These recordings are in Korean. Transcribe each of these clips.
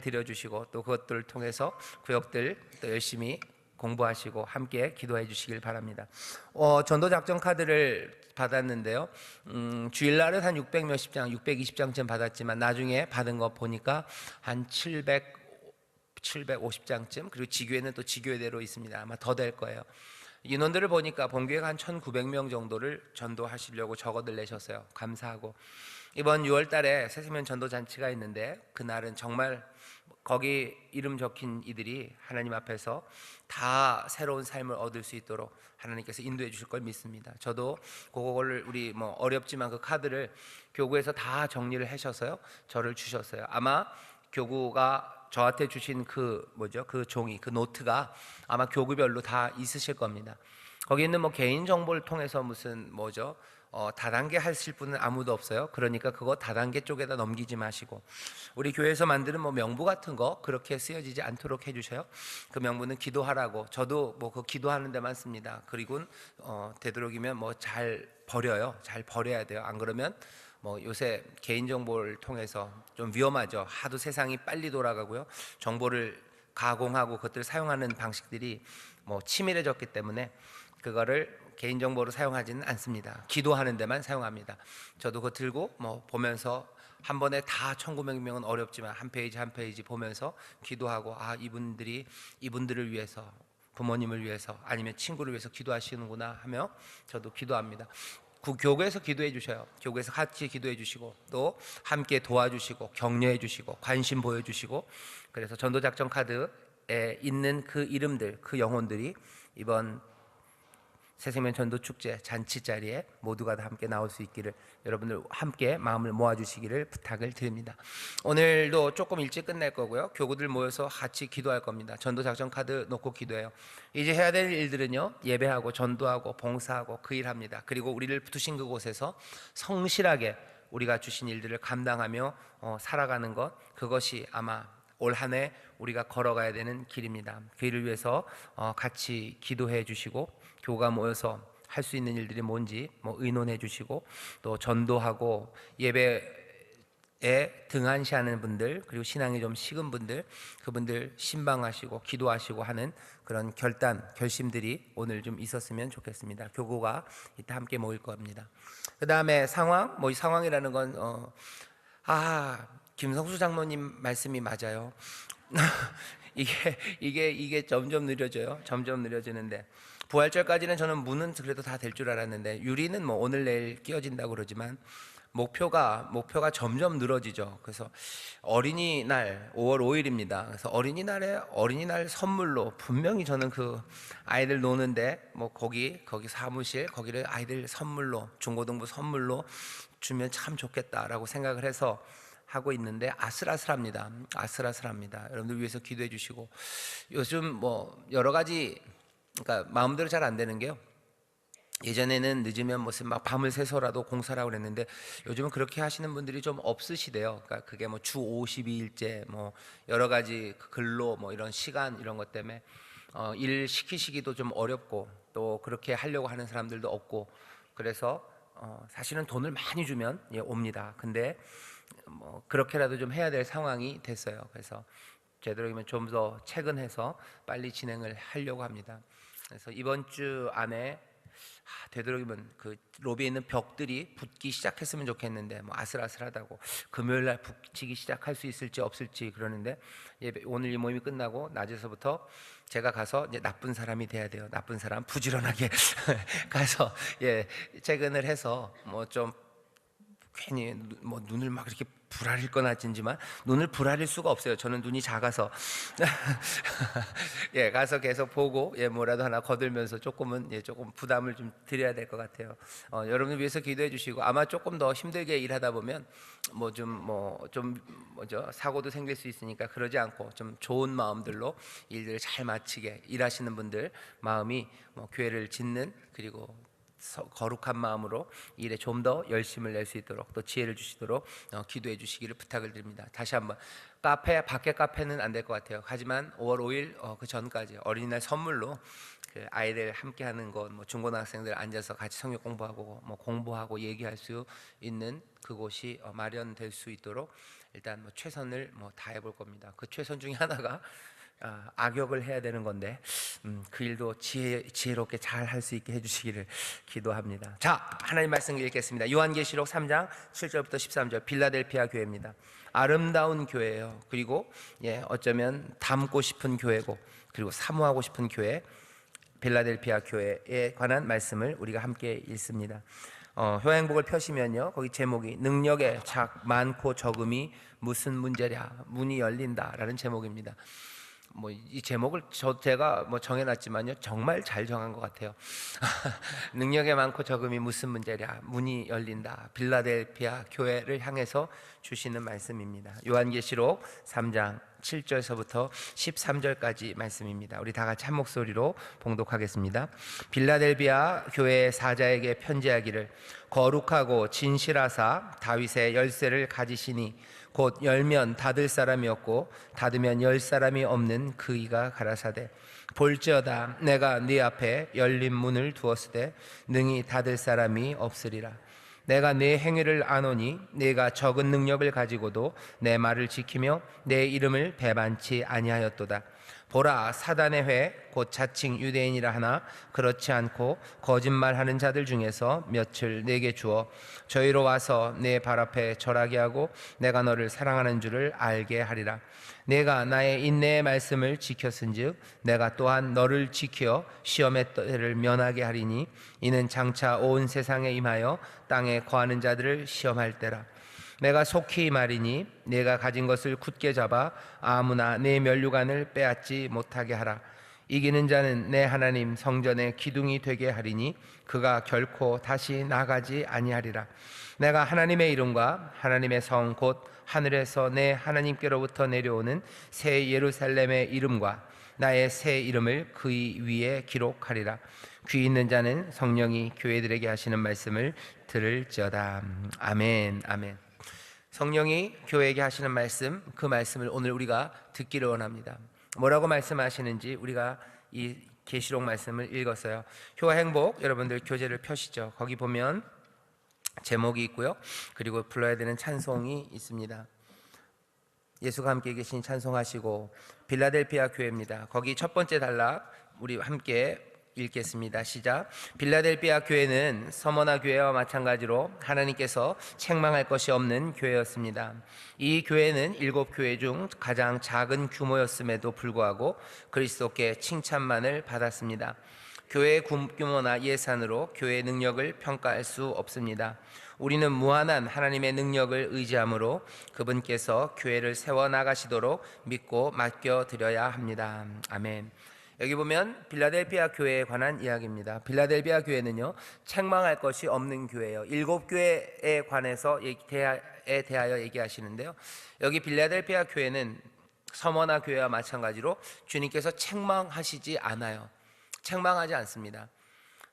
드려주시고 또 그것들을 통해서 구역들 또 열심히 공부하시고 함께 기도해 주시길 바랍니다. 전도작전 카드를 받았는데요. 주일날은 한 600 몇십 장, 620장쯤 받았지만 나중에 받은 거 보니까 한 750장쯤, 그리고 지교회는 또 지교회대로 있습니다. 아마 더 될 거예요. 인원들을 보니까 본교회가 한 1900명 정도를 전도하시려고 적어들 내셨어요. 감사하고, 이번 6월 달에 새세면 전도 잔치가 있는데 그날은 정말 거기 이름 적힌 이들이 하나님 앞에서 다 새로운 삶을 얻을 수 있도록 하나님께서 인도해 주실 걸 믿습니다. 저도 그거를 우리 어렵지만 그 카드를 교구에서 다 정리를 하셔서요 저를 주셨어요. 아마 교구가 저한테 주신 그 종이, 그 노트가 아마 교구별로 다 있으실 겁니다. 거기 있는 개인 정보를 통해서 무슨 다단계 하실 분은 아무도 없어요. 그러니까 그거 다단계 쪽에다 넘기지 마시고, 우리 교회에서 만드는 명부 같은 거 그렇게 쓰여지지 않도록 해주셔요. 그 명부는 기도하라고, 저도 그 기도하는 데만 씁니다. 그리고 되도록이면 잘 버려요. 잘 버려야 돼요. 안 그러면 요새 개인정보를 통해서 좀 위험하죠. 하도 세상이 빨리 돌아가고요, 정보를 가공하고 그것들을 사용하는 방식들이 치밀해졌기 때문에 그거를 개인정보로 사용하지는 않습니다. 기도하는 데만 사용합니다. 저도 그거 들고 보면서 한 번에 다 1900명은 어렵지만 한 페이지 한 페이지 보면서 기도하고, 이분들을 위해서, 부모님을 위해서, 아니면 친구를 위해서 기도하시는구나 하며 저도 기도합니다. 교구에서 기도해 주셔요. 교구에서 같이 기도해 주시고 또 함께 도와주시고 격려해 주시고 관심 보여주시고, 그래서 전도작전 카드에 있는 그 이름들, 그 영혼들이 이번 새세면 전도축제 잔치 자리에 모두가 다 함께 나올 수 있기를 여러분들 함께 마음을 모아주시기를 부탁을 드립니다. 오늘도 조금 일찍 끝낼 거고요, 교구들 모여서 같이 기도할 겁니다. 전도작전 카드 놓고 기도해요. 이제 해야 될 일들은요, 예배하고 전도하고 봉사하고 그 일합니다. 그리고 우리를 두신 그곳에서 성실하게 우리가 주신 일들을 감당하며 살아가는 것, 그것이 아마 올 한 해 우리가 걸어가야 되는 길입니다. 그 일을 위해서 같이 기도해 주시고, 교가 모여서 할 수 있는 일들이 뭔지 의논해 주시고, 또 전도하고 예배에 등한시하는 분들, 그리고 신앙이 좀 식은 분들, 그분들 신방하시고 기도하시고 하는 그런 결심들이 오늘 좀 있었으면 좋겠습니다. 교구가 이따 함께 모일 겁니다. 그 다음에 이 상황이라는 건 김성수 장로님 말씀이 맞아요. 이게 점점 느려져요. 점점 느려지는데, 부활절까지는 저는 문은 그래도 다 될 줄 알았는데, 유리는 오늘 내일 끼워진다고 그러지만 목표가 점점 늘어지죠. 그래서 어린이날 5월 5일입니다. 그래서 어린이날 선물로 분명히 저는 그 아이들 노는데 거기 사무실 거기를 아이들 선물로, 중고등부 선물로 주면 참 좋겠다라고 생각을 해서 하고 있는데 아슬아슬합니다. 여러분들 위해서 기도해 주시고, 요즘 여러 가지, 그러니까 마음대로 잘 안 되는 게요, 예전에는 늦으면 무슨 밤을 새서라도 공사라고 그랬는데 요즘은 그렇게 하시는 분들이 좀 없으시대요. 그러니까 그게 주 52일째 여러 가지 근로 이런 시간 이런 것 때문에 일 시키시기도 좀 어렵고, 또 그렇게 하려고 하는 사람들도 없고, 그래서 사실은 돈을 많이 주면 옵니다. 근데 그렇게라도 좀 해야 될 상황이 됐어요. 그래서 되도록이면 좀 더 최근해서 빨리 진행을 하려고 합니다. 그래서 이번 주 안에 되도록이면 그 로비에 있는 벽들이 붙기 시작했으면 좋겠는데 아슬아슬하다고, 금요일날 붙이기 시작할 수 있을지 없을지 그러는데, 오늘 이 모임이 끝나고 낮에서부터 제가 가서 이제 나쁜 사람이 돼야 돼요. 나쁜 사람, 부지런하게 가서 퇴근을 해서 좀 괜히 눈을 막 이렇게 부라릴 건 아니지만 눈을 부라릴 수가 없어요. 저는 눈이 작아서 가서 계속 보고 뭐라도 하나 거들면서 조금 부담을 좀 드려야 될 것 같아요. 여러분을 위해서 기도해 주시고, 아마 조금 더 힘들게 일하다 보면 사고도 생길 수 있으니까 그러지 않고 좀 좋은 마음들로 일들을 잘 마치게, 일하시는 분들 마음이 교회를 짓는, 그리고 거룩한 마음으로 일에 좀 더 열심을 낼 수 있도록, 또 지혜를 주시도록 기도해 주시기를 부탁을 드립니다. 다시 한번, 밖에 카페는 안 될 것 같아요. 하지만 5월 5일 그 전까지 어린이날 선물로 그 아이들 함께하는 곳, 중고등학생들 앉아서 같이 성경 공부하고 공부하고 얘기할 수 있는 그곳이 마련될 수 있도록 일단 뭐 최선을 다 해볼 겁니다. 그 최선 중에 하나가 악역을 해야 되는 건데 그 일도 지혜롭게 잘 할 수 있게 해주시기를 기도합니다. 자, 하나님 말씀 읽겠습니다. 요한계시록 3장 7절부터 13절 빌라델피아 교회입니다. 아름다운 교회예요. 그리고 어쩌면 닮고 싶은 교회고, 그리고 사모하고 싶은 교회, 빌라델피아 교회에 관한 말씀을 우리가 함께 읽습니다. 효행복을 펴시면요, 거기 제목이 능력의 많고 적음이 무슨 문제랴, 문이 열린다라는 제목입니다. 이 제목을 제가 정해놨지만요, 정말 잘 정한 것 같아요. 능력의 많고 적음이 무슨 문제랴, 문이 열린다. 빌라델피아 교회를 향해서 주시는 말씀입니다. 요한계시록 3장 7절서부터 13절까지 말씀입니다. 우리 다 같이 한 목소리로 봉독하겠습니다. 빌라델비아 교회의 사자에게 편지하기를, 거룩하고 진실하사 다윗의 열쇠를 가지시니 곧 열면 닫을 사람이 없고 닫으면 열 사람이 없는 그이가 가라사대, 볼지어다 내가 네 앞에 열린 문을 두었으되 능히 닫을 사람이 없으리라. 내가 네 행위를 아노니 네가 적은 능력을 가지고도 내 말을 지키며 내 이름을 배반치 아니하였도다. 보라, 사단의 회 곧 자칭 유대인이라 하나 그렇지 않고 거짓말하는 자들 중에서 몇을 내게 주어 저희로 와서 내 발 앞에 절하게 하고 내가 너를 사랑하는 줄을 알게 하리라. 내가 나의 인내의 말씀을 지켰은즉 내가 또한 너를 지켜 시험의 때를 면하게 하리니 이는 장차 온 세상에 임하여 땅에 거하는 자들을 시험할 때라. 내가 속히 말이니 내가 가진 것을 굳게 잡아 아무나 내 면류관을 빼앗지 못하게 하라. 이기는 자는 내 하나님 성전의 기둥이 되게 하리니 그가 결코 다시 나가지 아니하리라. 내가 하나님의 이름과 하나님의 성 곧 하늘에서 내 하나님께로부터 내려오는 새 예루살렘의 이름과 나의 새 이름을 그의 위에 기록하리라. 귀 있는 자는 성령이 교회들에게 하시는 말씀을 들을지어다. 아멘. 아멘. 성령이 교회에게 하시는 말씀, 그 말씀을 오늘 우리가 듣기를 원합니다. 뭐라고 말씀하시는지 우리가 이 계시록 말씀을 읽었어요. 효행복 여러분들 교재를 펴시죠. 거기 보면 제목이 있고요, 그리고 불러야 되는 찬송이 있습니다. 예수가 함께 계신 찬송하시고, 빌라델피아 교회입니다. 거기 첫 번째 단락 우리 함께 읽겠습니다. 시작. 빌라델피아 교회는 서머나 교회와 마찬가지로 하나님께서 책망할 것이 없는 교회였습니다. 이 교회는 7교회 중 가장 작은 규모였음에도 불구하고 그리스도께 칭찬만을 받았습니다. 교회의 규모나 예산으로 교회의 능력을 평가할 수 없습니다. 우리는 무한한 하나님의 능력을 의지하므로 그분께서 교회를 세워나가시도록 믿고 맡겨드려야 합니다. 아멘. 여기 보면 빌라델피아 교회에 관한 이야기입니다. 빌라델피아 교회는요, 책망할 것이 없는 교회예요. 7교회에 관해서 대하여 얘기하시는데요, 여기 빌라델피아 교회는 서머나 교회와 마찬가지로 주님께서 책망하시지 않아요. 책망하지 않습니다.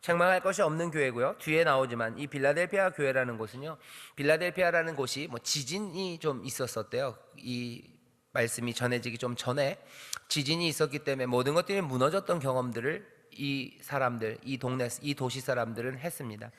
책망할 것이 없는 교회고요. 뒤에 나오지만 이 빌라델피아 교회라는 곳은요, 빌라델피아라는 곳이 지진이 좀 있었었대요. 이 말씀이 전해지기 좀 전에 지진이 있었기 때문에 모든 것들이 무너졌던 경험들을 이 사람들, 이 동네, 이 도시 사람들은 했습니다.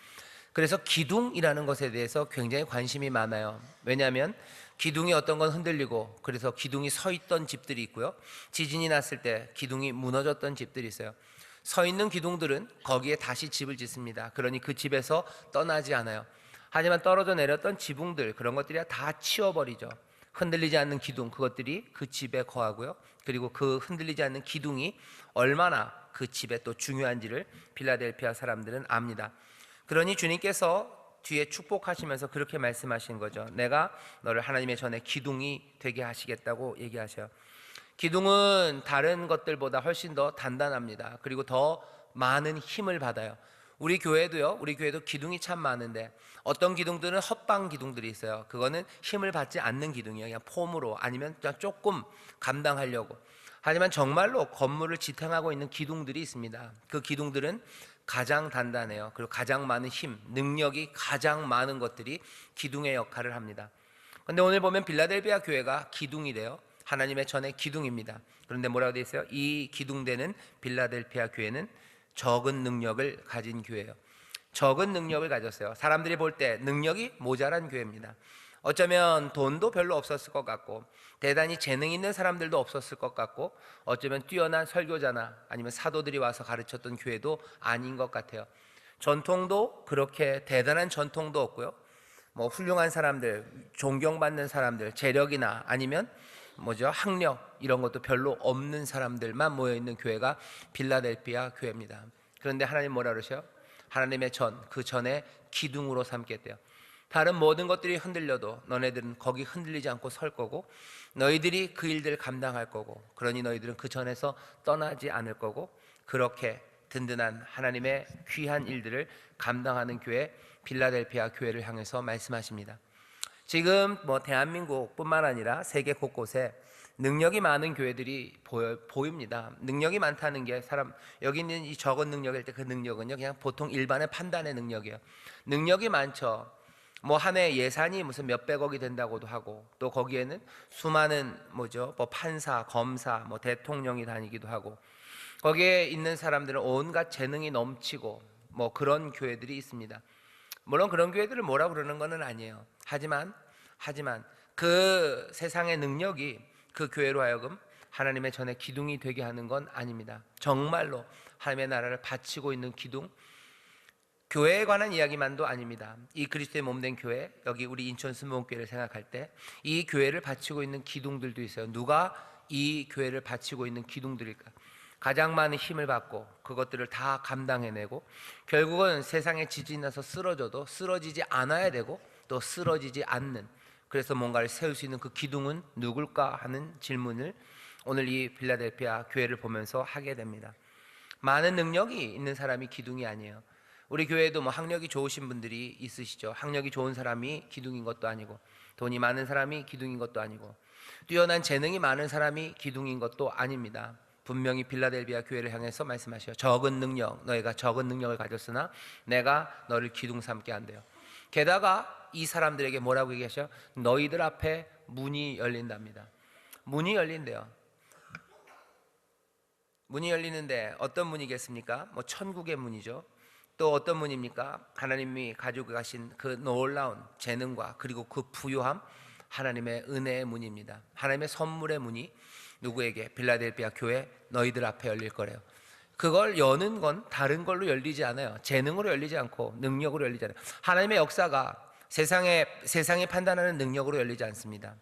그래서 기둥이라는 것에 대해서 굉장히 관심이 많아요. 왜냐하면 기둥이 어떤 건 흔들리고, 그래서 기둥이 서 있던 집들이 있고요, 지진이 났을 때 기둥이 무너졌던 집들이 있어요. 서 있는 기둥들은 거기에 다시 집을 짓습니다. 그러니 그 집에서 떠나지 않아요. 하지만 떨어져 내렸던 지붕들, 그런 것들이 다 치워버리죠. 흔들리지 않는 기둥, 그것들이 그 집에 거하고요, 그리고 그 흔들리지 않는 기둥이 얼마나 그 집에 또 중요한지를 빌라델피아 사람들은 압니다. 그러니 주님께서 뒤에 축복하시면서 그렇게 말씀하신 거죠. 내가 너를 하나님의 전에 기둥이 되게 하시겠다고 얘기하셔요. 기둥은 다른 것들보다 훨씬 더 단단합니다. 그리고 더 많은 힘을 받아요. 우리 교회도 기둥이 참 많은데 어떤 기둥들은 헛방 기둥들이 있어요. 그거는 힘을 받지 않는 기둥이에요. 그냥 폼으로, 아니면 그냥 조금 감당하려고. 하지만 정말로 건물을 지탱하고 있는 기둥들이 있습니다. 그 기둥들은 가장 단단해요. 그리고 가장 많은 힘, 능력이 가장 많은 것들이 기둥의 역할을 합니다. 그런데 오늘 보면 빌라델피아 교회가 기둥이래요. 하나님의 전의 기둥입니다. 그런데 뭐라고 되어 있어요? 이 기둥되는 빌라델피아 교회는 적은 능력을 가진 교회예요. 적은 능력을 가졌어요. 사람들이 볼 때 능력이 모자란 교회입니다. 어쩌면 돈도 별로 없었을 것 같고 대단히 재능 있는 사람들도 없었을 것 같고 어쩌면 뛰어난 설교자나 아니면 사도들이 와서 가르쳤던 교회도 아닌 것 같아요. 전통도 그렇게 대단한 전통도 없고요. 뭐 훌륭한 사람들, 존경받는 사람들, 재력이나 아니면 학력 이런 것도 별로 없는 사람들만 모여 있는 교회가 빌라델피아 교회입니다. 그런데 하나님 뭐라 그러셔요? 하나님의 그 전에 기둥으로 삼겠대요. 다른 모든 것들이 흔들려도 너네들은 거기 흔들리지 않고 설 거고 너희들이 그 일들을 감당할 거고 그러니 너희들은 그 전에서 떠나지 않을 거고 그렇게 든든한 하나님의 귀한 일들을 감당하는 교회 빌라델피아 교회를 향해서 말씀하십니다. 지금 대한민국뿐만 아니라 세계 곳곳에 능력이 많은 교회들이 보입니다. 능력이 많다는 게 여기 있는 이 적은 능력일 때 그 능력은요 그냥 보통 일반의 판단의 능력이에요. 능력이 많죠. 한 해 예산이 무슨 몇백억이 된다고도 하고 또 거기에는 수많은 판사, 검사, 대통령이 다니기도 하고 거기에 있는 사람들은 온갖 재능이 넘치고 그런 교회들이 있습니다. 물론 그런 교회들을 뭐라 그러는 것은 아니에요. 하지만 그 세상의 능력이 그 교회로 하여금 하나님의 전에 기둥이 되게 하는 건 아닙니다. 정말로 하나님의 나라를 바치고 있는 기둥, 교회에 관한 이야기만도 아닙니다. 이 그리스도의 몸된 교회, 여기 우리 인천 순복음교회를 생각할 때 이 교회를 바치고 있는 기둥들도 있어요. 누가 이 교회를 바치고 있는 기둥들일까? 가장 많은 힘을 받고 그것들을 다 감당해내고 결국은 세상에 지진이 나서 쓰러져도 쓰러지지 않아야 되고 또 쓰러지지 않는, 그래서 뭔가를 세울 수 있는 그 기둥은 누굴까 하는 질문을 오늘 이 빌라델피아 교회를 보면서 하게 됩니다. 많은 능력이 있는 사람이 기둥이 아니에요. 우리 교회에도 학력이 좋으신 분들이 있으시죠. 학력이 좋은 사람이 기둥인 것도 아니고 돈이 많은 사람이 기둥인 것도 아니고 뛰어난 재능이 많은 사람이 기둥인 것도 아닙니다. 분명히 빌라델비아 교회를 향해서 말씀하셔요. 적은 능력, 너희가 적은 능력을 가졌으나 내가 너를 기둥 삼게 한대요. 게다가 이 사람들에게 뭐라고 얘기하셔요? 너희들 앞에 문이 열린답니다. 문이 열린대요. 문이 열리는데 어떤 문이겠습니까? 천국의 문이죠. 또 어떤 문입니까? 하나님이 가지고 가신 그 놀라운 재능과 그리고 그 부요함, 하나님의 은혜의 문입니다. 하나님의 선물의 문이 누구에게? 빌라델피아 교회 너희들 앞에 열릴 거래요. 그걸 여는 건 다른 걸로 열리지 않아요. 재능으로 열리지 않고 능력으로 열리지 않아요. 하나님의 역사가 세상이 판단하는 능력으로 열리지 않습니다.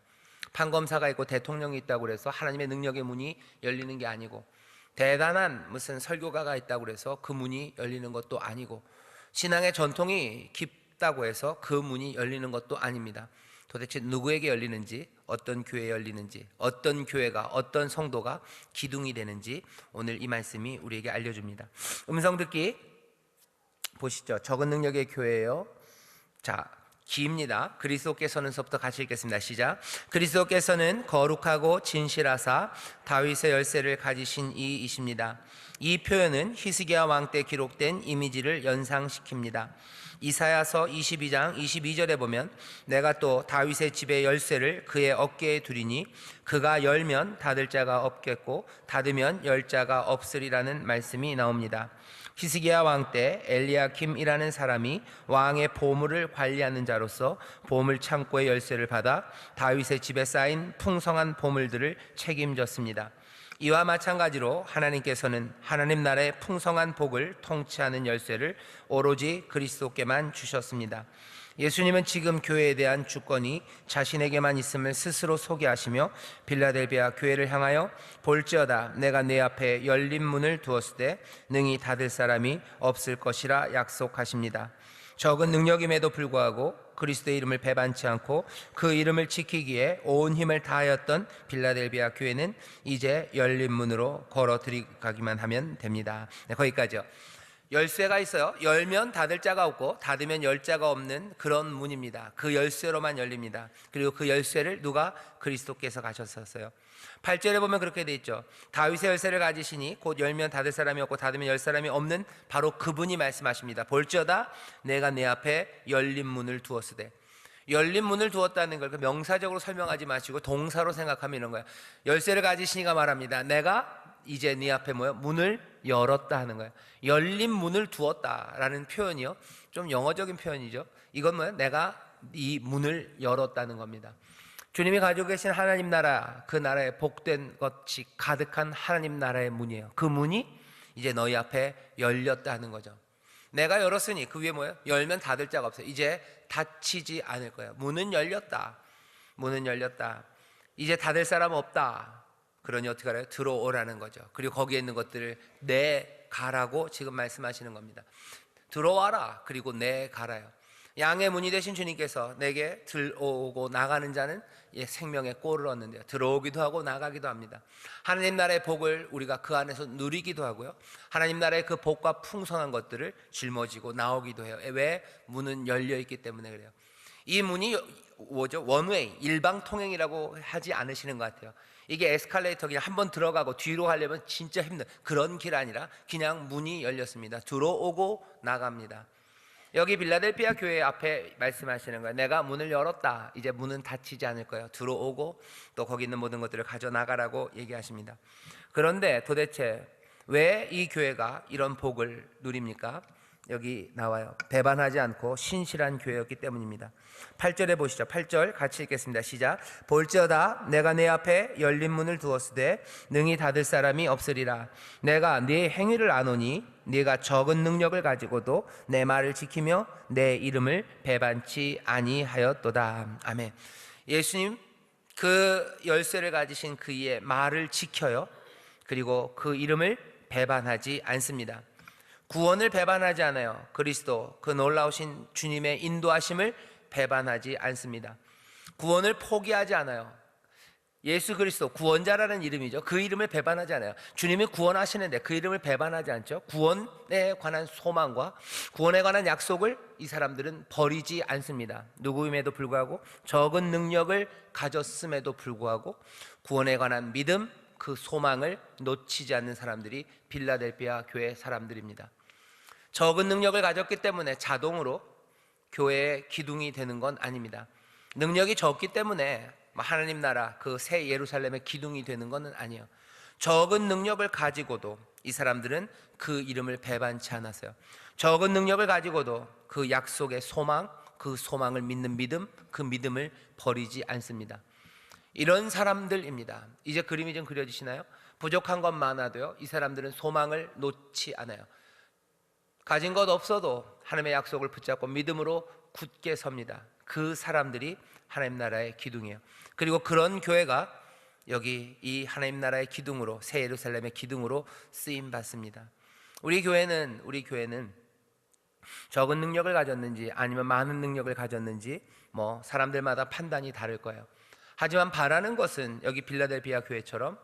판검사가 있고 대통령이 있다고 해서 하나님의 능력의 문이 열리는 게 아니고 대단한 무슨 설교가가 있다고 해서 그 문이 열리는 것도 아니고 신앙의 전통이 깊다고 해서 그 문이 열리는 것도 아닙니다. 도대체 누구에게 열리는지, 어떤 교회에 열리는지, 어떤 교회가, 어떤 성도가 기둥이 되는지 오늘 이 말씀이 우리에게 알려줍니다. 음성 듣기 보시죠. 적은 능력의 교회예요. 자, 기입니다. 그리스도께서는서부터 같이 읽겠습니다. 시작. 그리스도께서는 거룩하고 진실하사 다윗의 열쇠를 가지신 이이십니다. 이 표현은 히스기야 왕 때 기록된 이미지를 연상시킵니다. 이사야서 22장 22절에 보면 내가 또 다윗의 집의 열쇠를 그의 어깨에 두리니 그가 열면 닫을 자가 없겠고 닫으면 열 자가 없으리라는 말씀이 나옵니다. 히스기야 왕 때 엘리야킴이라는 사람이 왕의 보물을 관리하는 자로서 보물 창고의 열쇠를 받아 다윗의 집에 쌓인 풍성한 보물들을 책임졌습니다. 이와 마찬가지로 하나님께서는 하나님 나라의 풍성한 복을 통치하는 열쇠를 오로지 그리스도께만 주셨습니다. 예수님은 지금 교회에 대한 주권이 자신에게만 있음을 스스로 소개하시며 빌라델비아 교회를 향하여 볼지어다 내가 내 앞에 열린 문을 두었을 때 능히 닫을 사람이 없을 것이라 약속하십니다. 적은 능력임에도 불구하고 그리스도의 이름을 배반치 않고 그 이름을 지키기에 온 힘을 다하였던 빌라델비아 교회는 이제 열린 문으로 걸어 들어가기만 하면 됩니다. 네, 거기까지요. 열쇠가 있어요. 열면 닫을 자가 없고 닫으면 열 자가 없는 그런 문입니다. 그 열쇠로만 열립니다. 그리고 그 열쇠를 누가? 그리스도께서 가셨었어요. 8절에 보면 그렇게 돼 있죠. 다윗의 열쇠를 가지시니 곧 열면 닫을 사람이 없고 닫으면 열 사람이 없는 바로 그분이 말씀하십니다. 볼지어다 내가 내 앞에 열린 문을 두었으되. 열린 문을 두었다는 걸 명사적으로 설명하지 마시고 동사로 생각하면 이런 거예요. 열쇠를 가지시니가 말합니다. 내가 이제 네 앞에 문을 열었다 하는 거예요. 열린 문을 두었다라는 표현이요, 좀 영어적인 표현이죠. 이건 내가 이 문을 열었다는 겁니다. 주님이 가지고 계신 하나님 나라, 그 나라에 복된 것이 가득한 하나님 나라의 문이에요. 그 문이 이제 너희 앞에 열렸다는 거죠. 내가 열었으니 그 위에 뭐예요? 열면 닫을 자가 없어요. 이제 닫히지 않을 거예요. 문은 열렸다. 문은 열렸다. 이제 닫을 사람 없다. 그러니 어떻게 알아요? 들어오라는 거죠. 그리고 거기에 있는 것들을 내가라고 지금 말씀하시는 겁니다. 들어와라. 그리고 내가라요. 양의 문이 되신 주님께서 내게 들어오고 나가는 자는 생명의 꼴을 얻는데요. 들어오기도 하고 나가기도 합니다. 하나님 나라의 복을 우리가 그 안에서 누리기도 하고요. 하나님 나라의 그 복과 풍성한 것들을 짊어지고 나오기도 해요. 왜? 문은 열려 있기 때문에 그래요. 이 문이 뭐죠? 원웨이, 일방 통행이라고 하지 않으시는 것 같아요. 이게 에스컬레이터 그냥 한번 들어가고 뒤로 가려면 진짜 힘든 그런 길 아니라 그냥 문이 열렸습니다. 들어오고 나갑니다. 여기 빌라델피아 교회 앞에 말씀하시는 거예요. 내가 문을 열었다. 이제 문은 닫히지 않을 거예요. 들어오고 또 거기 있는 모든 것들을 가져나가라고 얘기하십니다. 그런데 도대체 왜 이 교회가 이런 복을 누립니까? 여기 나와요. 배반하지 않고 신실한 교회였기 때문입니다. 8절에 보시죠. 8절 같이 읽겠습니다. 시작. 볼지어다 내가 내 앞에 열린 문을 두었으되 능히 닫을 사람이 없으리라. 내가 네 행위를 아노니 네가 적은 능력을 가지고도 내 말을 지키며 내 이름을 배반치 아니하였도다. 아멘. 예수님 그 열쇠를 가지신 그의 말을 지켜요. 그리고 그 이름을 배반하지 않습니다. 구원을 배반하지 않아요. 그리스도 그 놀라우신 주님의 인도하심을 배반하지 않습니다. 구원을 포기하지 않아요. 예수 그리스도 구원자라는 이름이죠. 그 이름을 배반하지 않아요. 주님이 구원하시는데 그 이름을 배반하지 않죠. 구원에 관한 소망과 구원에 관한 약속을 이 사람들은 버리지 않습니다. 누구임에도 불구하고 적은 능력을 가졌음에도 불구하고 구원에 관한 믿음, 그 소망을 놓치지 않는 사람들이 빌라델피아 교회 사람들입니다. 적은 능력을 가졌기 때문에 자동으로 교회의 기둥이 되는 건 아닙니다. 능력이 적기 때문에 하나님 나라 그 새 예루살렘의 기둥이 되는 것은 아니에요. 적은 능력을 가지고도 이 사람들은 그 이름을 배반치 않았어요. 적은 능력을 가지고도 그 약속의 소망, 그 소망을 믿는 믿음, 그 믿음을 버리지 않습니다. 이런 사람들입니다. 이제 그림이 좀 그려지시나요? 부족한 것 많아도요, 이 사람들은 소망을 놓지 않아요. 가진 것 없어도 하나님의 약속을 붙잡고 믿음으로 굳게 섭니다. 그 사람들이 하나님 나라의 기둥이에요. 그리고 그런 교회가 여기 이 하나님 나라의 기둥으로, 새 예루살렘의 기둥으로 쓰임 받습니다. 우리 교회는 적은 능력을 가졌는지 아니면 많은 능력을 가졌는지 사람들마다 판단이 다를 거예요. 하지만 바라는 것은 여기 빌라델피아 교회처럼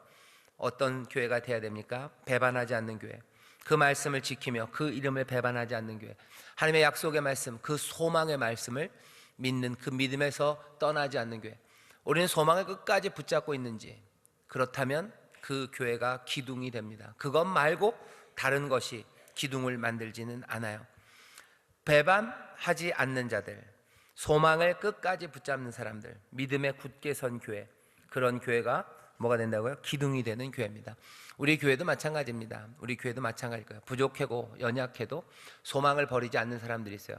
어떤 교회가 돼야 됩니까? 배반하지 않는 교회, 그 말씀을 지키며 그 이름을 배반하지 않는 교회, 하나님의 약속의 말씀, 그 소망의 말씀을 믿는 그 믿음에서 떠나지 않는 교회. 우리는 소망을 끝까지 붙잡고 있는지, 그렇다면 그 교회가 기둥이 됩니다. 그것 말고 다른 것이 기둥을 만들지는 않아요. 배반하지 않는 자들, 소망을 끝까지 붙잡는 사람들, 믿음에 굳게 선 교회, 그런 교회가 뭐가 된다고요? 기둥이 되는 교회입니다. 우리 교회도 마찬가지입니다. 우리 교회도 마찬가지일 거예요. 부족하고 연약해도 소망을 버리지 않는 사람들이 있어요.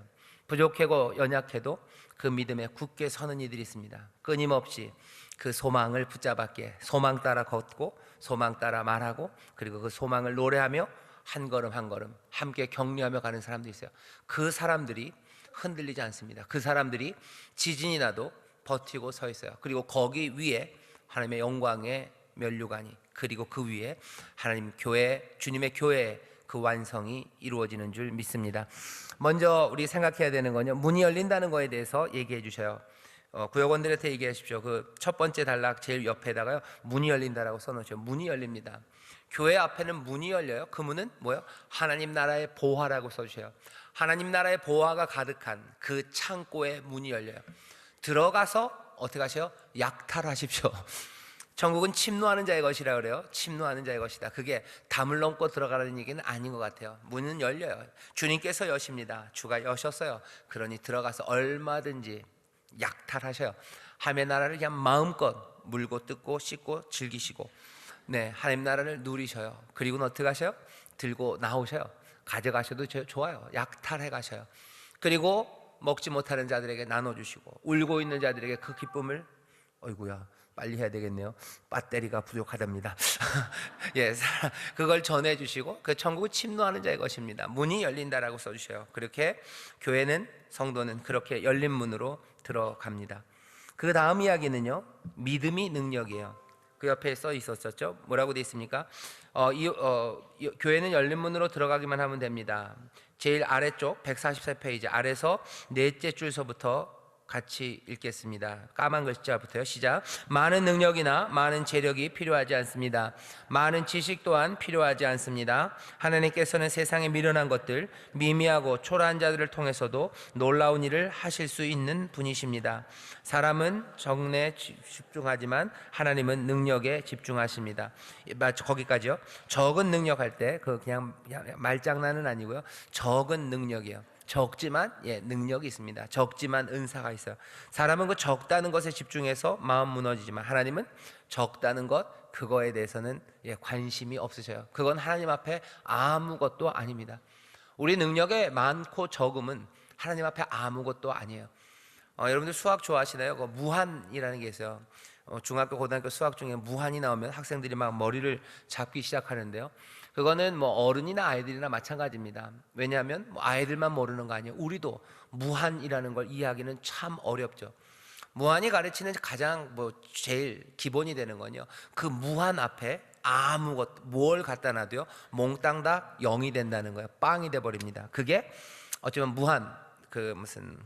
부족하고 연약해도 그 믿음에 굳게 서는 이들이 있습니다. 끊임없이 그 소망을 붙잡았기에 소망 따라 걷고 소망 따라 말하고 그리고 그 소망을 노래하며 한 걸음 한 걸음 함께 격려하며 가는 사람도 있어요. 그 사람들이 흔들리지 않습니다. 그 사람들이 지진이 나도 버티고 서 있어요. 그리고 거기 위에 하나님의 영광의 면류관이, 그리고 그 위에 하나님 교회, 주님의 교회의 그 완성이 이루어지는 줄 믿습니다. 먼저 우리 생각해야 되는 건요, 문이 열린다는 거에 대해서 얘기해 주셔요. 구역원들한테 얘기하십시오. 그 첫 번째 단락 제일 옆에다가요, 문이 열린다라고 써놓으세요. 문이 열립니다. 교회 앞에는 문이 열려요. 그 문은 뭐예요? 하나님 나라의 보화라고 써주세요. 하나님 나라의 보화가 가득한 그 창고에 문이 열려요. 들어가서 어떻게 하세요? 약탈하십시오. 천국은 침노하는 자의 것이라 그래요. 침노하는 자의 것이다. 그게 담을 넘고 들어가라는 얘기는 아닌 것 같아요. 문은 열려요. 주님께서 여십니다. 주가 여셨어요. 그러니 들어가서 얼마든지 약탈하셔요. 하나님의 나라를 그냥 마음껏 물고 뜯고 씻고 즐기시고, 하나님 나라를 누리셔요. 그리고는 어떻게 하셔요? 들고 나오셔요. 가져가셔도 좋아요. 약탈해 가셔요. 그리고 먹지 못하는 자들에게 나눠주시고 울고 있는 자들에게 그 기쁨을 어이구야 빨리 해야 되겠네요. 배터리가 부족하답니다. 예, 그걸 전해주시고 그 천국을 침노하는 자의 것입니다. 문이 열린다라고 써주셔요. 그렇게 교회는 성도는 그렇게 열린 문으로 들어갑니다. 그 다음 이야기는요, 믿음이 능력이에요. 그 옆에 써 있었죠. 뭐라고 되어 있습니까? 교회는 열린 문으로 들어가기만 하면 됩니다. 제일 아래쪽 144페이지 아래서 넷째 줄서부터 같이 읽겠습니다. 까만 글자부터요. 시작. 많은 능력이나 많은 재력이 필요하지 않습니다. 많은 지식 또한 필요하지 않습니다. 하나님께서는 세상에 미련한 것들, 미미하고 초라한 자들을 통해서도 놀라운 일을 하실 수 있는 분이십니다. 사람은 정내에 집중하지만 하나님은 능력에 집중하십니다. 거기까지요. 적은 능력할 때 그냥 말장난은 아니고요. 적은 능력이요. 적지만 능력이 있습니다. 적지만 은사가 있어요. 사람은 그 적다는 것에 집중해서 마음 무너지지만 하나님은 적다는 것 그거에 대해서는 관심이 없으셔요. 그건 하나님 앞에 아무것도 아닙니다. 우리 능력의 많고 적음은 하나님 앞에 아무것도 아니에요. 여러분들 수학 좋아하시나요? 그 무한이라는 게 있어요. 중학교 고등학교 수학 중에 무한이 나오면 학생들이 막 머리를 잡기 시작하는데요. 그거는 뭐 어른이나 아이들이나 마찬가지입니다. 왜냐하면 뭐 아이들만 모르는 거 아니에요. 우리도 무한이라는 걸 이해하기는 참 어렵죠. 무한이 가르치는 가장 제일 기본이 되는 건요, 그 무한 앞에 아무것 뭘 갖다 놔도요 몽땅 다 0이 된다는 거예요. 빵이 돼 버립니다. 그게 어쩌면 무한 그 무슨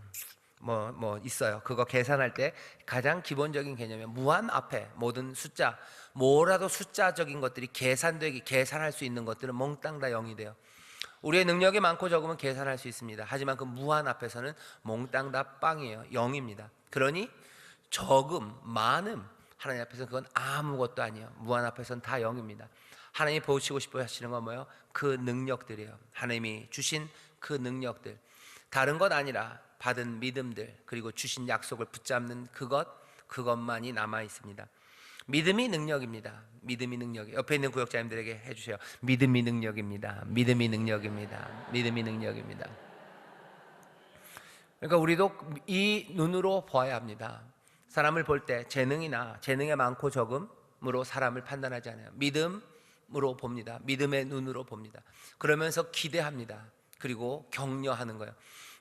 있어요. 그거 계산할 때 가장 기본적인 개념이 무한 앞에 모든 숫자, 뭐라도 숫자적인 것들이 계산할 수 있는 것들은 몽땅 다 0이 돼요. 우리의 능력이 많고 적으면 계산할 수 있습니다. 하지만 그 무한 앞에서는 몽땅 다 빵이에요. 0입니다. 그러니 적음, 많음, 하나님 앞에서는 그건 아무것도 아니에요. 무한 앞에서는 다 0입니다. 하나님이 보시고 싶어 하시는 건 뭐예요? 그 능력들이에요. 하나님이 주신 그 능력들, 다른 것 아니라 받은 믿음들, 그리고 주신 약속을 붙잡는 그것만이 남아 있습니다. 믿음이 능력입니다. 믿음이 능력이. 옆에 있는 구역자님들에게 해주세요. 믿음이 능력입니다. 믿음이 능력입니다. 믿음이 능력입니다. 그러니까 우리도 이 눈으로 봐야 합니다. 사람을 볼 때 재능의 많고 적음으로 사람을 판단하지 않아요. 믿음으로 봅니다. 믿음의 눈으로 봅니다. 그러면서 기대합니다. 그리고 격려하는 거예요.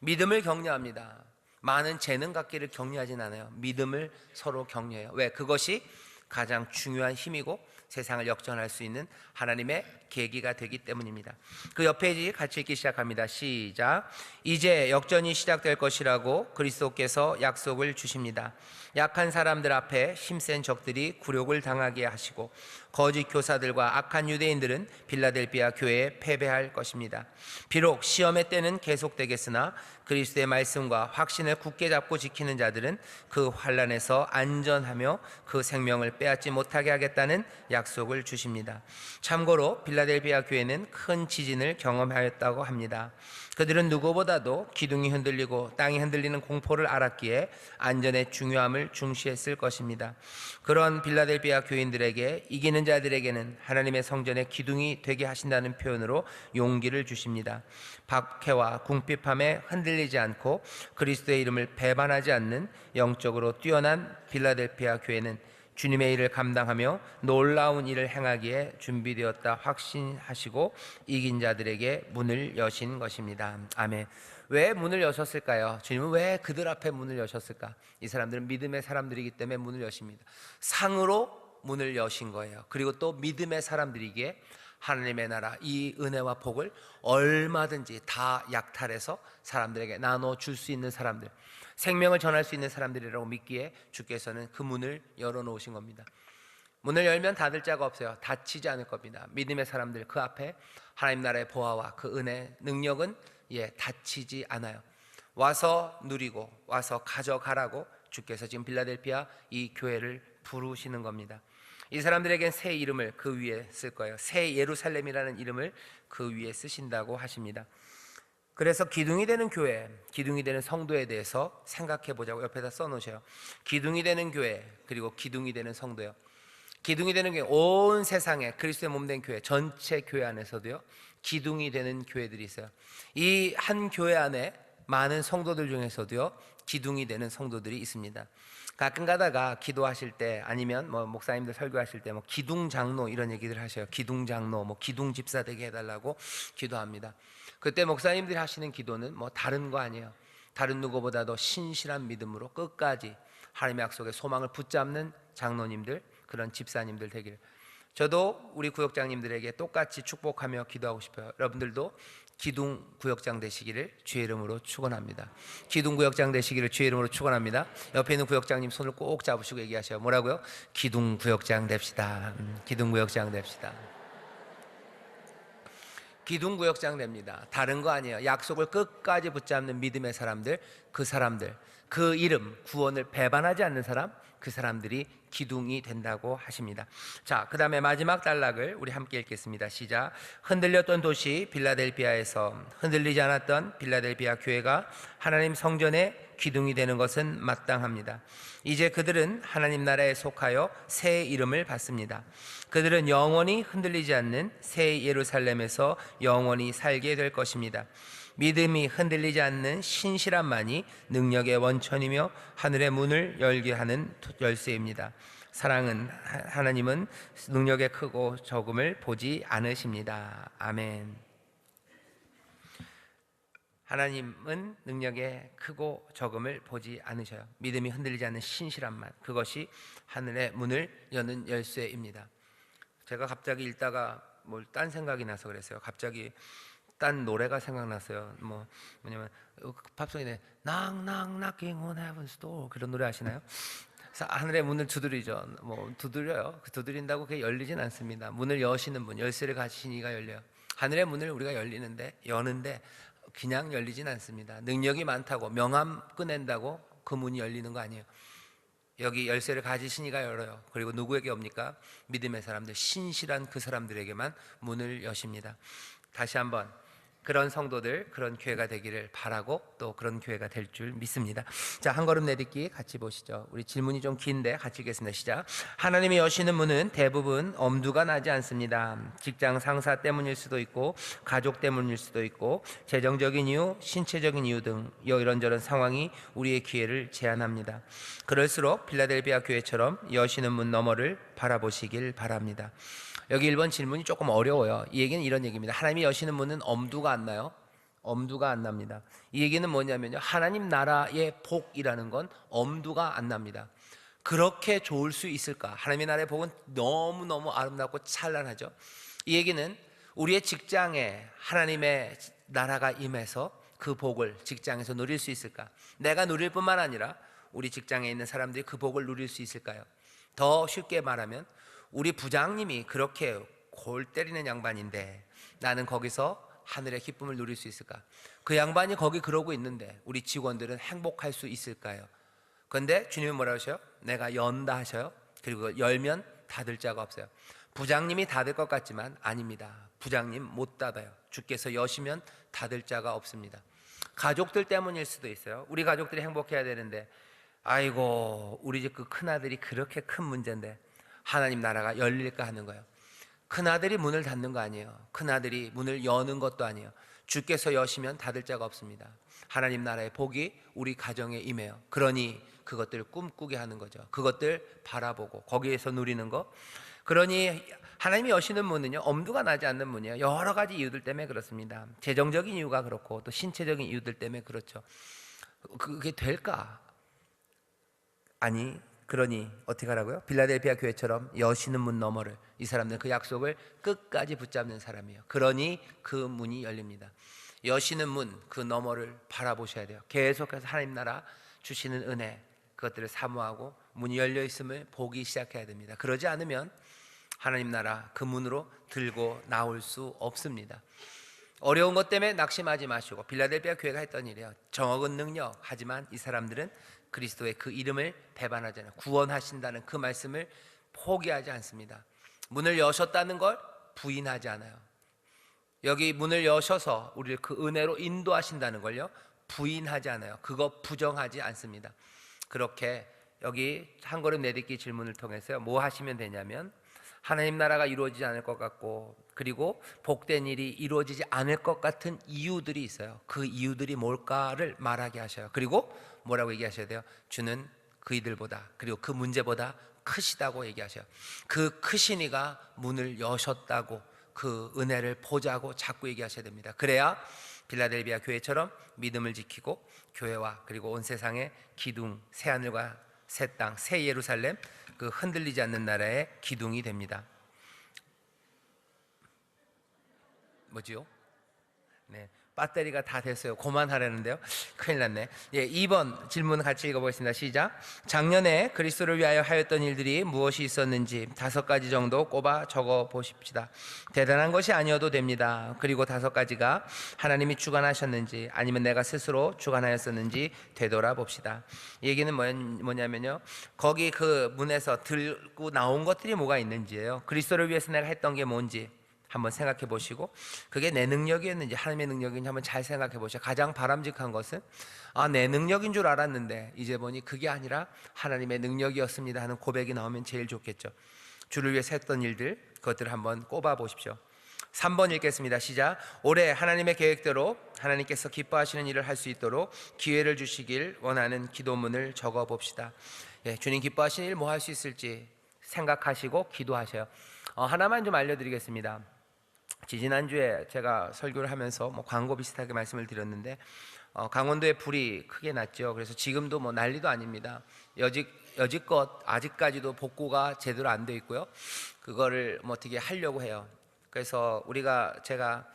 믿음을 격려합니다. 많은 재능 갖기를 격려하진 않아요. 믿음을 서로 격려해요. 왜? 그것이 가장 중요한 힘이고 세상을 역전할 수 있는 하나님의 계기가 되기 때문입니다. 그 옆에 같이 읽기 시작합니다. 시작. 이제 역전이 시작될 것이라고 그리스도께서 약속을 주십니다. 약한 사람들 앞에 힘센 적들이 굴욕을 당하게 하시고 거짓 교사들과 악한 유대인들은 빌라델비아 교회에 패배할 것입니다. 비록 시험의 때는 계속되겠으나 그리스도의 말씀과 확신을 굳게 잡고 지키는 자들은 그 환난에서 안전하며 그 생명을 빼앗지 못하게 하겠다는 약속을 주십니다. 참고로 빌라델비아 교회는 큰 지진을 경험하였다고 합니다. 그들은 누구보다도 기둥이 흔들리고 땅이 흔들리는 공포를 알았기에 안전의 중요함을 중시했을 것입니다. 그런 빌라델비아 교인들에게 이기는 자들에게는 하나님의 성전의 기둥이 되게 하신다는 표현으로 용기를 주십니다. 박해와 궁핍함에 흔들리지 않고 그리스도의 이름을 배반하지 않는 영적으로 뛰어난 빌라델비아 교회는 주님의 일을 감당하며 놀라운 일을 행하기에 준비되었다 확신하시고 이긴 자들에게 문을 여신 것입니다. 아멘. 왜 문을 여셨을까요? 주님은 왜 그들 앞에 문을 여셨을까? 이 사람들은 믿음의 사람들이기 때문에 문을 여십니다. 상으로 문을 여신 거예요. 그리고 또 믿음의 사람들이기에 하나님의 나라, 이 은혜와 복을 얼마든지 다 약탈해서 사람들에게 나눠줄 수 있는 사람들, 생명을 전할 수 있는 사람들이라고 믿기에 주께서는 그 문을 열어놓으신 겁니다. 문을 열면 닫을 자가 없어요. 닫히지 않을 겁니다. 믿음의 사람들 그 앞에 하나님 나라의 보화와 그 은혜, 능력은 닫히지 않아요. 와서 누리고 와서 가져가라고 주께서 지금 빌라델비아 이 교회를 부르시는 겁니다. 이 사람들에겐 새 이름을 그 위에 쓸 거예요. 새 예루살렘이라는 이름을 그 위에 쓰신다고 하십니다. 그래서 기둥이 되는 교회, 기둥이 되는 성도에 대해서 생각해 보자고 옆에다 써놓으셔요. 기둥이 되는 교회, 그리고 기둥이 되는 성도요. 기둥이 되는 교회, 온 세상에 그리스도의 몸된 교회, 전체 교회 안에서도요 기둥이 되는 교회들이 있어요. 이 한 교회 안에 많은 성도들 중에서도요 기둥이 되는 성도들이 있습니다. 가끔 가다가 기도하실 때 아니면 뭐 목사님들 설교하실 때 뭐 기둥 장로 이런 얘기들 하셔요. 기둥 장로, 뭐 기둥 집사 되게 해달라고 기도합니다. 그때 목사님들이 하시는 기도는 뭐 다른 거 아니에요. 다른 누구보다도 신실한 믿음으로 끝까지 하나님의 약속에 소망을 붙잡는 장로님들, 그런 집사님들 되길, 저도 우리 구역장님들에게 똑같이 축복하며 기도하고 싶어요. 여러분들도 기둥 구역장 되시기를 주의 이름으로 축원합니다. 기둥 구역장 되시기를 주의 이름으로 축원합니다. 옆에 있는 구역장님 손을 꼭 잡으시고 얘기하셔요. 뭐라고요? 기둥 구역장 됩시다. 기둥 구역장 됩시다. 기둥 구역장 됩니다. 다른 거 아니에요. 약속을 끝까지 붙잡는 믿음의 사람들, 그 사람들, 그 이름, 구원을 배반하지 않는 사람, 그 사람들이 기둥이 된다고 하십니다. 자, 그 다음에 마지막 단락을 우리 함께 읽겠습니다. 시작. 흔들렸던 도시 빌라델비아에서 흔들리지 않았던 빌라델비아 교회가 하나님 성전의 기둥이 되는 것은 마땅합니다. 이제 그들은 하나님 나라에 속하여 새 이름을 받습니다. 그들은 영원히 흔들리지 않는 새 예루살렘에서 영원히 살게 될 것입니다. 믿음이 흔들리지 않는 신실함만이 능력의 원천이며 하늘의 문을 열게 하는 열쇠입니다. 사랑은 하나님은 능력의 크고 적음을 보지 않으십니다. 아멘. 하나님은 능력의 크고 적음을 보지 않으셔요. 믿음이 흔들리지 않는 신실함만, 그것이 하늘의 문을 여는 열쇠입니다. 제가 갑자기 읽다가 뭘 딴 생각이 나서 그랬어요. 갑자기 딴 노래가 생각났어요. 뭐냐면 팝송인데 Knock knock knocking on heaven's door, 그런 노래 아시나요? 그래서 하늘의 문을 두드리죠. 뭐 두드려요. 두드린다고 그게 열리진 않습니다. 문을 여시는 분, 열쇠를 가지신 이가 열려요. 하늘의 문을 우리가 여는데 그냥 열리진 않습니다. 능력이 많다고 명함 꺼낸다고 그 문이 열리는 거 아니에요. 여기 열쇠를 가지신 이가 열어요. 그리고 누구에게 옵니까? 믿음의 사람들, 신실한 그 사람들에게만 문을 여십니다. 다시 한번 그런 성도들, 그런 교회가 되기를 바라고 또 그런 교회가 될 줄 믿습니다. 자, 한 걸음 내딛기 같이 보시죠. 우리 질문이 좀 긴데 같이 읽겠습니다. 시작. 하나님이 여시는 문은 대부분 엄두가 나지 않습니다. 직장 상사 때문일 수도 있고 가족 때문일 수도 있고 재정적인 이유, 신체적인 이유 등 이런저런 상황이 우리의 기회를 제한합니다. 그럴수록 빌라델비아 교회처럼 여시는 문 너머를 바라보시길 바랍니다. 여기 1번 질문이 조금 어려워요. 이 얘기는 이런 얘기입니다. 하나님이 여시는 문은 엄두가 안 나요. 엄두가 안 납니다. 이 얘기는 뭐냐면요, 하나님 나라의 복이라는 건 엄두가 안 납니다. 그렇게 좋을 수 있을까? 하나님의 나라의 복은 너무너무 아름답고 찬란하죠. 이 얘기는 우리의 직장에 하나님의 나라가 임해서 그 복을 직장에서 누릴 수 있을까? 내가 누릴 뿐만 아니라 우리 직장에 있는 사람들이 그 복을 누릴 수 있을까요? 더 쉽게 말하면 우리 부장님이 그렇게 골 때리는 양반인데 나는 거기서 하늘의 기쁨을 누릴 수 있을까? 그 양반이 거기 그러고 있는데 우리 직원들은 행복할 수 있을까요? 그런데 주님은 뭐라고 하셔요? 내가 연다 하셔요. 그리고 열면 닫을 자가 없어요. 부장님이 닫을 것 같지만 아닙니다. 부장님 못 닫아요. 주께서 여시면 닫을 자가 없습니다. 가족들 때문일 수도 있어요. 우리 가족들이 행복해야 되는데 아이고 우리 집 그 큰아들이 그렇게 큰 문제인데 하나님 나라가 열릴까 하는 거예요. 큰아들이 문을 닫는 거 아니에요. 큰아들이 문을 여는 것도 아니에요. 주께서 여시면 닫을 자가 없습니다. 하나님 나라의 복이 우리 가정에 임해요. 그러니 그것들을 꿈꾸게 하는 거죠. 그것들 바라보고 거기에서 누리는 거. 그러니 하나님이 여시는 문은요, 엄두가 나지 않는 문이에요. 여러 가지 이유들 때문에 그렇습니다. 재정적인 이유가 그렇고 또 신체적인 이유들 때문에 그렇죠. 그게 될까? 아니, 그러니 어떻게 하라고요? 빌라델비아 교회처럼 여시는 문 너머를, 이 사람들은 그 약속을 끝까지 붙잡는 사람이에요. 그러니 그 문이 열립니다. 여시는 문, 그 너머를 바라보셔야 돼요. 계속해서 하나님 나라 주시는 은혜, 그것들을 사모하고 문이 열려 있음을 보기 시작해야 됩니다. 그러지 않으면 하나님 나라 그 문으로 들고 나올 수 없습니다. 어려운 것 때문에 낙심하지 마시고, 빌라델비아 교회가 했던 일이에요. 정억은 능력, 하지만 이 사람들은 그리스도의 그 이름을 배반하잖아요. 구원하신다는 그 말씀을 포기하지 않습니다. 문을 여셨다는 걸 부인하지 않아요. 여기 문을 여셔서 우리를 그 은혜로 인도하신다는 걸요 부인하지 않아요. 그거 부정하지 않습니다. 그렇게 여기 한 걸음 내딛기 질문을 통해서요 뭐 하시면 되냐면, 하나님 나라가 이루어지지 않을 것 같고, 그리고 복된 일이 이루어지지 않을 것 같은 이유들이 있어요. 그 이유들이 뭘까를 말하게 하셔요. 그리고 뭐라고 얘기하셔야 돼요? 주는 그이들보다, 그리고 그 문제보다 크시다고 얘기하셔요. 그 크신 이가 문을 여셨다고, 그 은혜를 보자고 자꾸 얘기하셔야 됩니다. 그래야 빌라델비아 교회처럼 믿음을 지키고 교회와 그리고 온 세상의 기둥, 새 하늘과 새 땅, 새 예루살렘, 그 흔들리지 않는 나라의 기둥이 됩니다. 뭐지요? 네, 배터리가 다 됐어요. 그만하라는데요. 큰일 났네. 예, 2번 질문 같이 읽어보겠습니다. 시작. 작년에 그리스도를 위하여 하였던 일들이 무엇이 있었는지 5가지 정도 꼽아 적어 보십시다. 대단한 것이 아니어도 됩니다. 그리고 5가지가 하나님이 주관하셨는지 아니면 내가 스스로 주관하였었는지 되돌아봅시다. 이 얘기는 뭐냐면요, 거기 그 문에서 들고 나온 것들이 뭐가 있는지예요. 그리스도를 위해서 내가 했던 게 뭔지 한번 생각해 보시고, 그게 내 능력이었는지 하나님의 능력인지 한번 잘 생각해 보시죠. 가장 바람직한 것은 내 능력인 줄 알았는데 이제 보니 그게 아니라 하나님의 능력이었습니다 하는 고백이 나오면 제일 좋겠죠. 주를 위해서 했던 일들, 그것들을 한번 꼽아 보십시오. 3번 읽겠습니다. 시작. 올해 하나님의 계획대로 하나님께서 기뻐하시는 일을 할 수 있도록 기회를 주시길 원하는 기도문을 적어 봅시다. 예, 주님 기뻐하시는 일 뭐 할 수 있을지 생각하시고 기도하셔요. 하나만 좀 알려드리겠습니다. 지난주에 제가 설교를 하면서 광고 비슷하게 말씀을 드렸는데, 강원도에 불이 크게 났죠. 그래서 지금도 난리도 아닙니다. 여지껏 아직까지도 복구가 제대로 안 돼 있고요. 그거를 어떻게 하려고 해요. 그래서 제가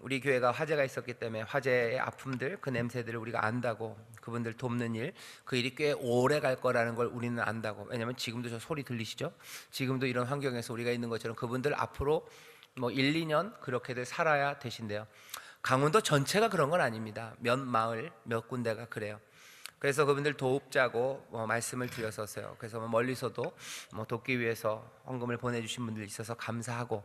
우리 교회가 화재가 있었기 때문에 화재의 아픔들, 그 냄새들을 우리가 안다고, 그분들 돕는 일, 그 일이 꽤 오래 갈 거라는 걸 우리는 안다고. 왜냐하면 지금도 저 소리 들리시죠? 지금도 이런 환경에서 우리가 있는 것처럼 그분들 앞으로 1, 2년 그렇게들 살아야 되신대요. 강원도 전체가 그런 건 아닙니다. 몇 마을, 몇 군데가 그래요. 그래서 그분들 도읍자고 말씀을 드렸었어요. 그래서 멀리서도 돕기 위해서 헌금을 보내주신 분들 있어서 감사하고,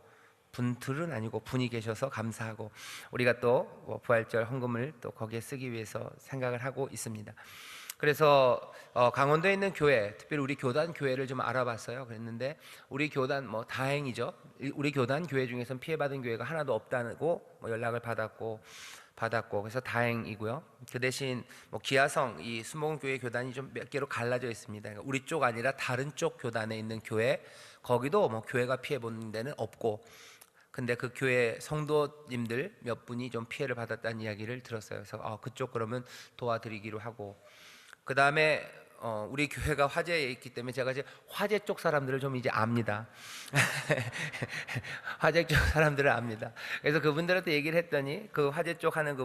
분들은 아니고 분이 계셔서 감사하고, 우리가 또 부활절 헌금을 또 거기에 쓰기 위해서 생각을 하고 있습니다. 그래서 강원도에 있는 교회, 특별히 우리 교단 교회를 좀 알아봤어요. 그랬는데 우리 교단 다행이죠. 우리 교단 교회 중에서는 피해받은 교회가 하나도 없다고 연락을 받았고 그래서 다행이고요. 그 대신 기아성 이 순복음교회 교단이 좀 몇 개로 갈라져 있습니다. 그러니까 우리 쪽 아니라 다른 쪽 교단에 있는 교회, 거기도 교회가 피해 본 데는 없고, 근데 그 교회 성도님들 몇 분이 좀 피해를 받았다는 이야기를 들었어요. 그래서 그쪽 그러면 도와드리기로 하고, 그 다음에 우리 교회가 화재에 있기 때문에 제가 이제 화재 쪽 사람들을 좀 이제 압니다. 화재 쪽 사람들을 압니다. 그래서 그분들한테 얘기를 했더니 그 화재 쪽 하는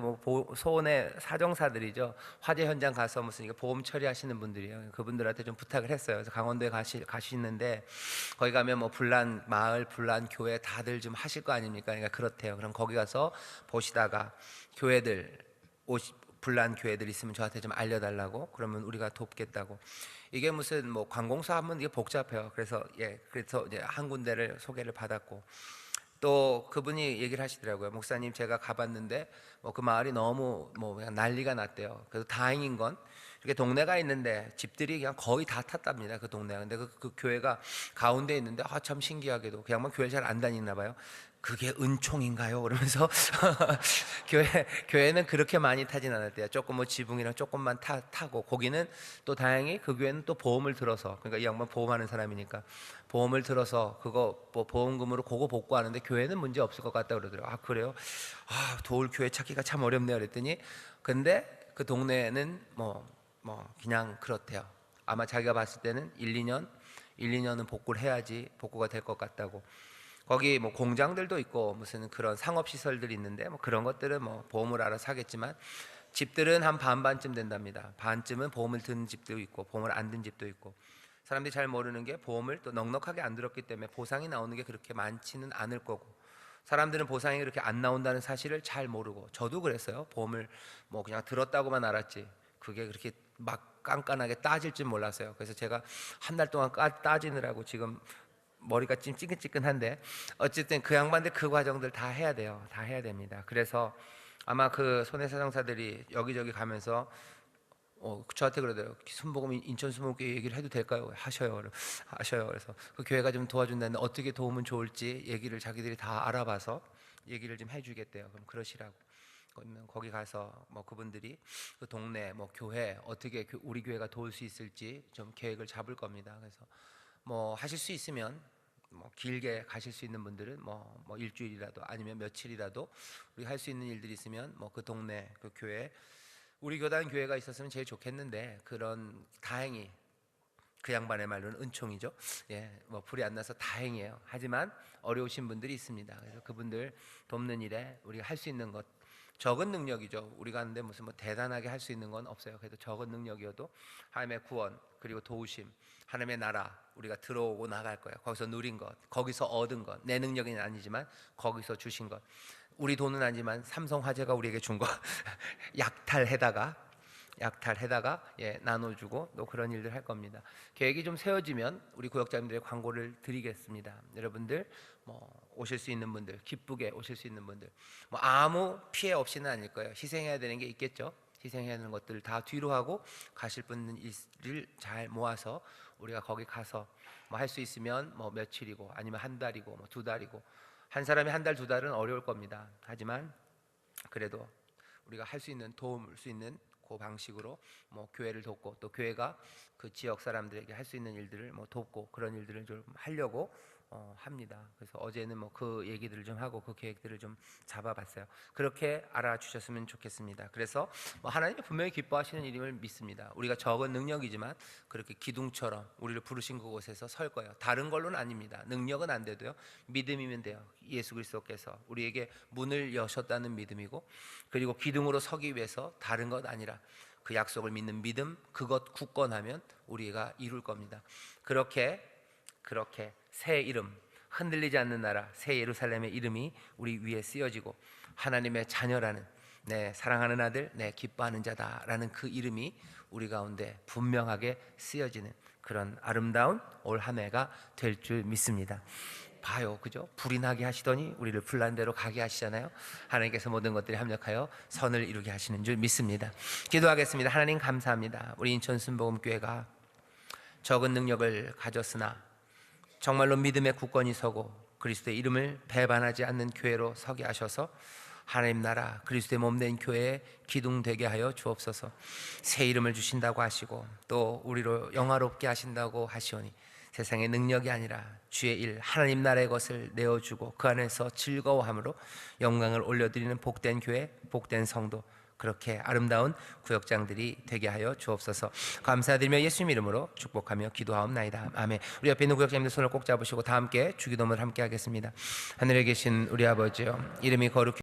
소원의 사정사들이죠. 화재 현장 가서 무슨 보험 처리하시는 분들이에요. 그분들한테 좀 부탁을 했어요. 그래서 강원도에 가시는데 거기 가면 불난 마을, 불난 교회 다들 좀 하실 거 아닙니까? 그러니까 그렇대요. 그럼 거기 가서 보시다가 교회들 불난 교회들 있으면 저한테 좀 알려달라고, 그러면 우리가 돕겠다고. 이게 무슨 관공서 하면 이게 복잡해요. 그래서 이제 한 군데를 소개를 받았고, 또 그분이 얘기를 하시더라고요. 목사님, 제가 가봤는데 그 마을이 너무 그냥 난리가 났대요. 그래서 다행인 건 이렇게 동네가 있는데 집들이 그냥 거의 다 탔답니다. 그 동네가. 근데 그 교회가 가운데 있는데 참 신기하게도 그냥 교회를 잘 안 다니나 봐요. 그게 은총인가요? 그러면서 교회는 그렇게 많이 타진 않았대요. 조금 지붕이랑 조금만 타고, 거기는 또 다행히 그 교회는 또 보험을 들어서, 그러니까 이 양반 보험하는 사람이니까 보험을 들어서 그거 보험금으로 그거 복구하는데 교회는 문제 없을 것 같다 그러더라고요. 그래요? 도울 교회 찾기가 참 어렵네요. 그랬더니 근데 그 동네는 그냥 그렇대요. 아마 자기가 봤을 때는 1, 2년은 복구를 해야지 복구가 될 것 같다고. 거기 공장들도 있고 무슨 그런 상업시설들이 있는데 그런 것들은 보험을 알아서 하겠지만, 집들은 한 반반쯤 된답니다. 반쯤은 보험을 든 집도 있고 보험을 안 든 집도 있고. 사람들이 잘 모르는 게 보험을 또 넉넉하게 안 들었기 때문에 보상이 나오는 게 그렇게 많지는 않을 거고, 사람들은 보상이 그렇게 안 나온다는 사실을 잘 모르고, 저도 그랬어요. 보험을 그냥 들었다고만 알았지 그게 그렇게 막 깐깐하게 따질 줄 몰랐어요. 그래서 제가 한 달 동안 따지느라고 지금 머리가 좀 찌끈찌끈한데, 어쨌든 그 양반들 그 과정들 다 해야 돼요. 다 해야 됩니다. 그래서 아마 그 손해사정사들이 여기저기 가면서 저한테 그러더라고요. 순복음 인천 순복음교회 얘기를 해도 될까요? 하셔요. 하셔요. 그래서 그 교회가 좀 도와준다는데 어떻게 도우면 좋을지 얘기를 자기들이 다 알아봐서 얘기를 좀 해주겠대요. 그럼 그러시라고. 그러면 거기 가서 뭐 그분들이 그 동네 뭐 교회 어떻게 우리 교회가 도울 수 있을지 좀 계획을 잡을 겁니다. 그래서 뭐 하실 수 있으면 뭐 길게 가실 수 있는 분들은 뭐 일주일이라도 아니면 며칠이라도 우리 할 수 있는 일들이 있으면 뭐 그 동네 그 교회 우리 교단 교회가 있었으면 제일 좋겠는데 그런 다행히 그 양반의 말로는 은총이죠. 예, 뭐 불이 안 나서 다행이에요. 하지만 어려우신 분들이 있습니다. 그래서 그분들 돕는 일에 우리가 할 수 있는 것 적은 능력이죠. 우리가 하는데 무슨 뭐 대단하게 할 수 있는 건 없어요. 그래도 적은 능력이어도 하나님의 구원 그리고 도우심, 하나님의 나라 우리가 들어오고 나갈 거예요. 거기서 누린 것, 거기서 얻은 것, 내 능력은 아니지만 거기서 주신 것. 우리 돈은 아니지만 삼성화재가 우리에게 준 것, 약탈해다가 나눠주고 또 그런 일들 할 겁니다. 계획이 좀 세워지면 우리 구역장님들의 광고를 드리겠습니다. 여러분들 뭐 오실 수 있는 분들, 기쁘게 오실 수 있는 분들, 뭐 아무 피해 없이는 아닐 거예요. 희생해야 되는 게 있겠죠. 희생해야 하는 것들 다 뒤로 하고 가실 분들을 잘 모아서 우리가 거기 가서 뭐 할 수 있으면 뭐 며칠이고 아니면 한 달이고 뭐 두 달이고 한 사람이 한 달 두 달은 어려울 겁니다. 하지만 그래도 우리가 할 수 있는 도움을 수 있는 그 방식으로 뭐 교회를 돕고 또 교회가 그 지역 사람들에게 할 수 있는 일들을 뭐 돕고 그런 일들을 좀 하려고 합니다. 그래서 어제는 뭐 그 얘기들을 좀 하고 그 계획들을 좀 잡아봤어요. 그렇게 알아주셨으면 좋겠습니다. 그래서 뭐 하나님이 분명히 기뻐하시는 일임을 믿습니다. 우리가 적은 능력이지만 그렇게 기둥처럼 우리를 부르신 그곳에서 설 거예요. 다른 걸로는 아닙니다. 능력은 안 돼도요. 믿음이면 돼요. 예수 그리스도께서 우리에게 문을 여셨다는 믿음이고 그리고 기둥으로 서기 위해서 다른 것 아니라 그 약속을 믿는 믿음 그것 굳건하면 우리가 이룰 겁니다. 그렇게 새 이름 흔들리지 않는 나라 새 예루살렘의 이름이 우리 위에 쓰여지고 하나님의 자녀라는 내 사랑하는 아들 내 기뻐하는 자다라는 그 이름이 우리 가운데 분명하게 쓰여지는 그런 아름다운 올 한 해가 될 줄 믿습니다. 봐요, 그죠? 불이 나게 하시더니 우리를 불난 대로 가게 하시잖아요. 하나님께서 모든 것들이 합력하여 선을 이루게 하시는 줄 믿습니다. 기도하겠습니다. 하나님 감사합니다. 우리 인천 순복음교회가 적은 능력을 가졌으나 정말로 믿음의 굳건히 서고 그리스도의 이름을 배반하지 않는 교회로 서게 하셔서 하나님 나라 그리스도의 몸된 교회에 기둥되게 하여 주옵소서. 새 이름을 주신다고 하시고 또 우리로 영화롭게 하신다고 하시오니 세상의 능력이 아니라 주의 일 하나님 나라의 것을 내어주고 그 안에서 즐거워함으로 영광을 올려드리는 복된 교회 복된 성도 그렇게 아름다운 구역장들이 되게 하여 주옵소서. 감사드리며 예수님 이름으로 축복하며 기도하옵나이다. 아멘. 우리 옆에 있는 구역장님들 손을 꼭 잡으시고 다 함께 주기도문을 함께 하겠습니다. 하늘에 계신 우리 아버지여 이름이 거룩히